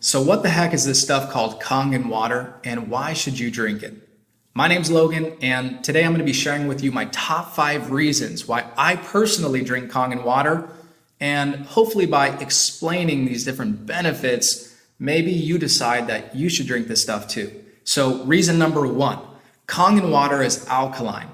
So what the heck is this stuff called Kangen water, and why should you drink it? My name's Logan, and today I'm going to be sharing with you my top 5 reasons why I personally drink Kangen water, and hopefully by explaining these different benefits, maybe you decide that you should drink this stuff too. So reason number 1, Kangen water is alkaline.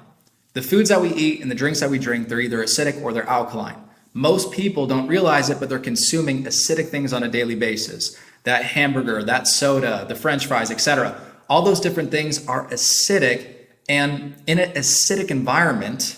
The foods that we eat and the drinks that we drink, they're either acidic or they're alkaline. Most people don't realize it, but they're consuming acidic things on a daily basis. That hamburger, that soda, the French fries, etc. All those different things are acidic, and in an acidic environment,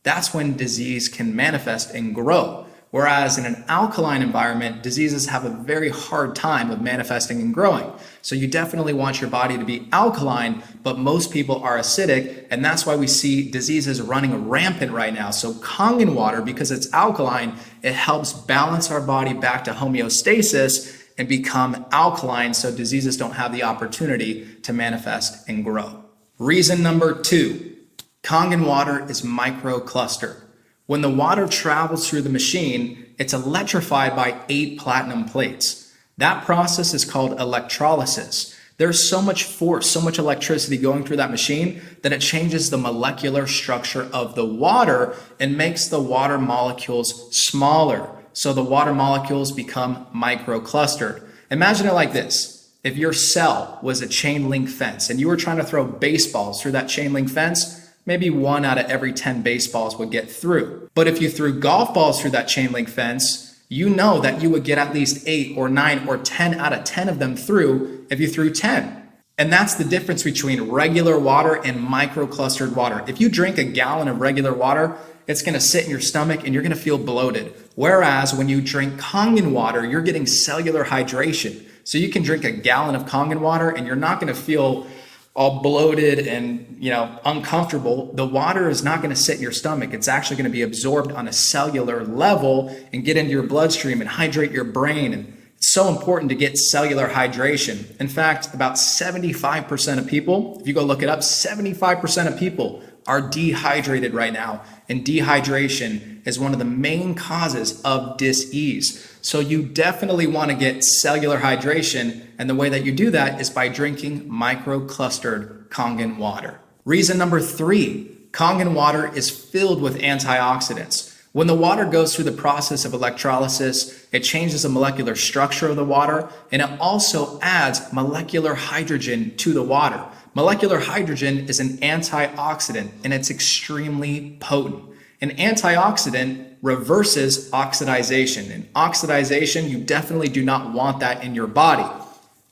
that's when disease can manifest and grow. Whereas in an alkaline environment, diseases have a very hard time of manifesting and growing. So you definitely want your body to be alkaline, but most people are acidic, and that's why we see diseases running rampant right now. So Kangen water, because it's alkaline, it helps balance our body back to homeostasis and become alkaline so diseases don't have the opportunity to manifest and grow. Reason number 2, Kangen water is microcluster. When the water travels through the machine, it's electrified by 8 platinum plates. That process is called electrolysis. There's so much force, so much electricity going through that machine that it changes the molecular structure of the water and makes the water molecules smaller. So the water molecules become microclustered. Imagine it like this. If your cell was a chain link fence and you were trying to throw baseballs through that chain link fence, maybe 1 out of every 10 baseballs would get through. But if you threw golf balls through that chain link fence, you know that you would get at least 8 or 9 or 10 out of 10 of them through if you threw 10. And that's the difference between regular water and microclustered water. If you drink a gallon of regular water, it's going to sit in your stomach and you're going to feel bloated. Whereas when you drink Kangen water, you're getting cellular hydration. So you can drink a gallon of Kangen water and you're not going to feel all bloated and uncomfortable. The water is not going to sit in your stomach. It's actually going to be absorbed on a cellular level and get into your bloodstream and hydrate your brain. And it's so important to get cellular hydration. In fact, about 75% of people, if you go look it up, 75% of people are dehydrated right now. And dehydration is one of the main causes of dis-ease. So you definitely want to get cellular hydration. And the way that you do that is by drinking microclustered Kangen water. Reason number 3, Kangen water is filled with antioxidants. When the water goes through the process of electrolysis, it changes the molecular structure of the water, and it also adds molecular hydrogen to the water. Molecular hydrogen is an antioxidant, and it's extremely potent. An antioxidant reverses oxidization, and oxidization, you definitely do not want that in your body.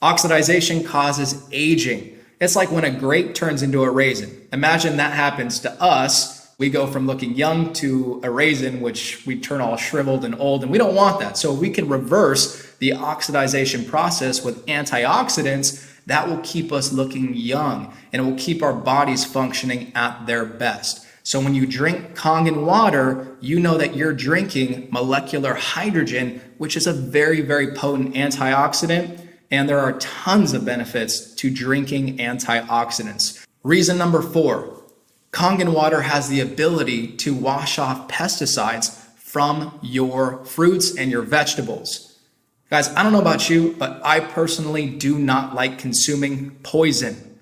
Oxidization causes aging. It's like when a grape turns into a raisin. Imagine that happens to us. We go from looking young to a raisin, which we turn all shriveled and old, and we don't want that. So we can reverse the oxidization process with antioxidants. That will keep us looking young, and it will keep our bodies functioning at their best. So when you drink Kangen water, you know that you're drinking molecular hydrogen, which is a very, very potent antioxidant. And there are tons of benefits to drinking antioxidants. Reason number 4, Kangen water has the ability to wash off pesticides from your fruits and your vegetables. Guys, I don't know about you, but I personally do not like consuming poison.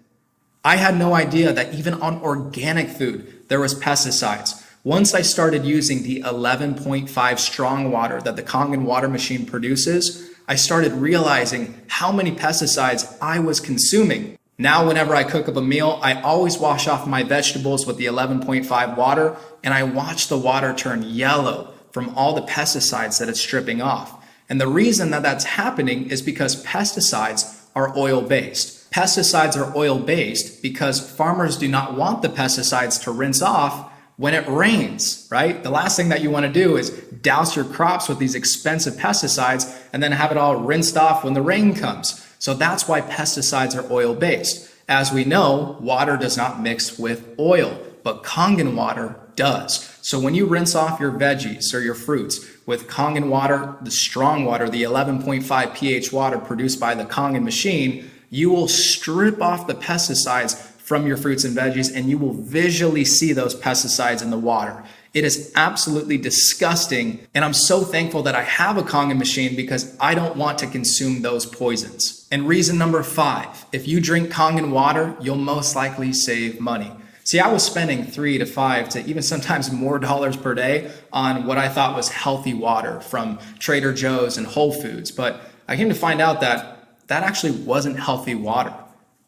I had no idea that even on organic food, there was pesticides. Once I started using the 11.5 strong water that the Kangen water machine produces, I started realizing how many pesticides I was consuming. Now, whenever I cook up a meal, I always wash off my vegetables with the 11.5 water, and I watch the water turn yellow from all the pesticides that it's stripping off. And the reason that that's happening is because pesticides are oil-based. Pesticides are oil-based because farmers do not want the pesticides to rinse off when it rains, right? The last thing that you want to do is douse your crops with these expensive pesticides and then have it all rinsed off when the rain comes. So that's why pesticides are oil-based. As we know, water does not mix with oil, but Kangen water does. So when you rinse off your veggies or your fruits with Kangen water, the strong water, the 11.5 pH water produced by the Kangen machine, you will strip off the pesticides from your fruits and veggies, and you will visually see those pesticides in the water. It is absolutely disgusting. And I'm so thankful that I have a Kangen machine because I don't want to consume those poisons. And reason number 5, if you drink Kangen water, you'll most likely save money. See, I was spending $3 to $5 to even sometimes more dollars per day on what I thought was healthy water from Trader Joe's and Whole Foods. But I came to find out that that actually wasn't healthy water.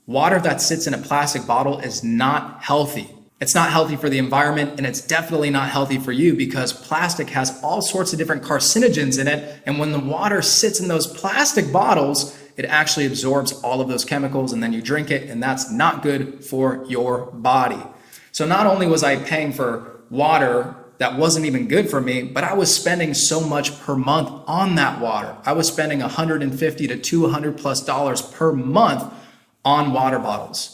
Water that sits in a plastic bottle is not healthy. It's not healthy for the environment, and it's definitely not healthy for you because plastic has all sorts of different carcinogens in it. And when the water sits in those plastic bottles, it actually absorbs all of those chemicals, and then you drink it, and that's not good for your body. So not only was I paying for water that wasn't even good for me, but I was spending so much per month on that water. I was spending $150 to $200+ per month on water bottles.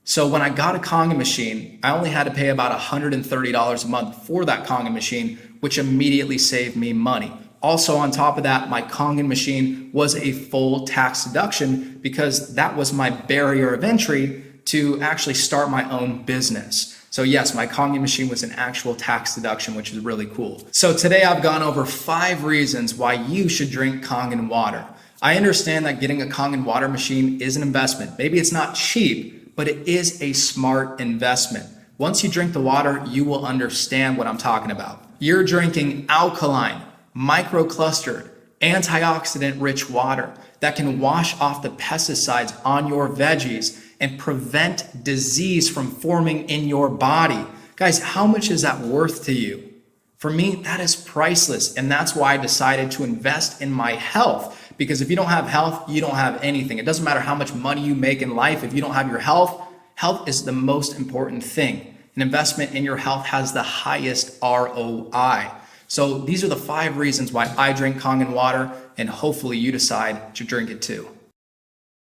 So when I got a Kangen machine, I only had to pay about $130 a month for that Kangen machine, which immediately saved me money. Also on top of that, my Kangen machine was a full tax deduction because that was my barrier of entry to actually start my own business. So yes, my Kangen machine was an actual tax deduction, which is really cool. So today I've gone over 5 reasons why you should drink Kangen water. I understand that getting a Kangen water machine is an investment. Maybe it's not cheap, but it is a smart investment. Once you drink the water, you will understand what I'm talking about. You're drinking alkaline, microclustered, antioxidant-rich water that can wash off the pesticides on your veggies and prevent disease from forming in your body. Guys, how much is that worth to you? For me, that is priceless, and that's why I decided to invest in my health. Because if you don't have health, you don't have anything. It doesn't matter how much money you make in life. If you don't have your health, health is the most important thing. An investment in your health has the highest ROI. So these are the 5 reasons why I drink Kangen water, and hopefully you decide to drink it too.